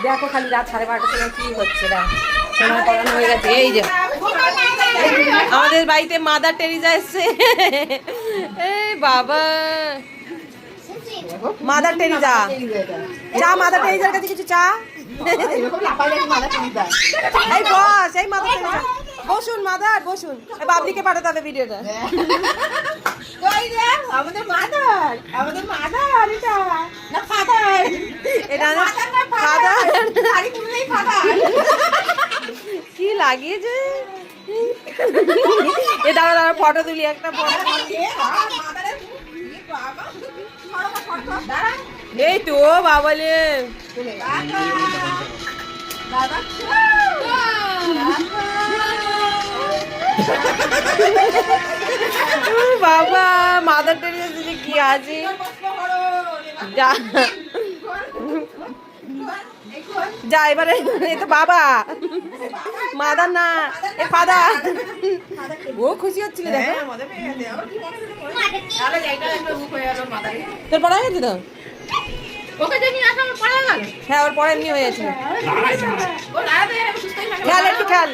দেখো খালি রাত 12:30টার সময় কি হচ্ছে না সময় করানো হয়ে গেছে। এই যে আমাদের বাড়িতে মাদার টেরিজা এসছে। এই বাবা মাদার টেরিজা চা, মাদার টেরিজার কাছে কিছু চা। এই বস, এই মাদার টেরিজা বসুন, মাদার বসুন। বাবলিকে পাঠাতে হবে ভিডিওটা। আমাদের মাদার, আমাদের মাদার এটা না ফাদার, এটা ফাদার কি লাগিয়েছে। এ দাঁড়া দাঁড়া ফটো তুলি একটা ফটো। এই তো বাবালে বাবা মাদার টেরিজা কি আছে। যা যা এবারে, এ তো বাবা মাদার না, এ ফাদার। ও খুশি হচ্ছিল দেখো। তোর পড়া গেছে তো? হ্যাঁ ওর পরে এমনি হয়ে গেছিল। খেয়াল একটু খেয়াল।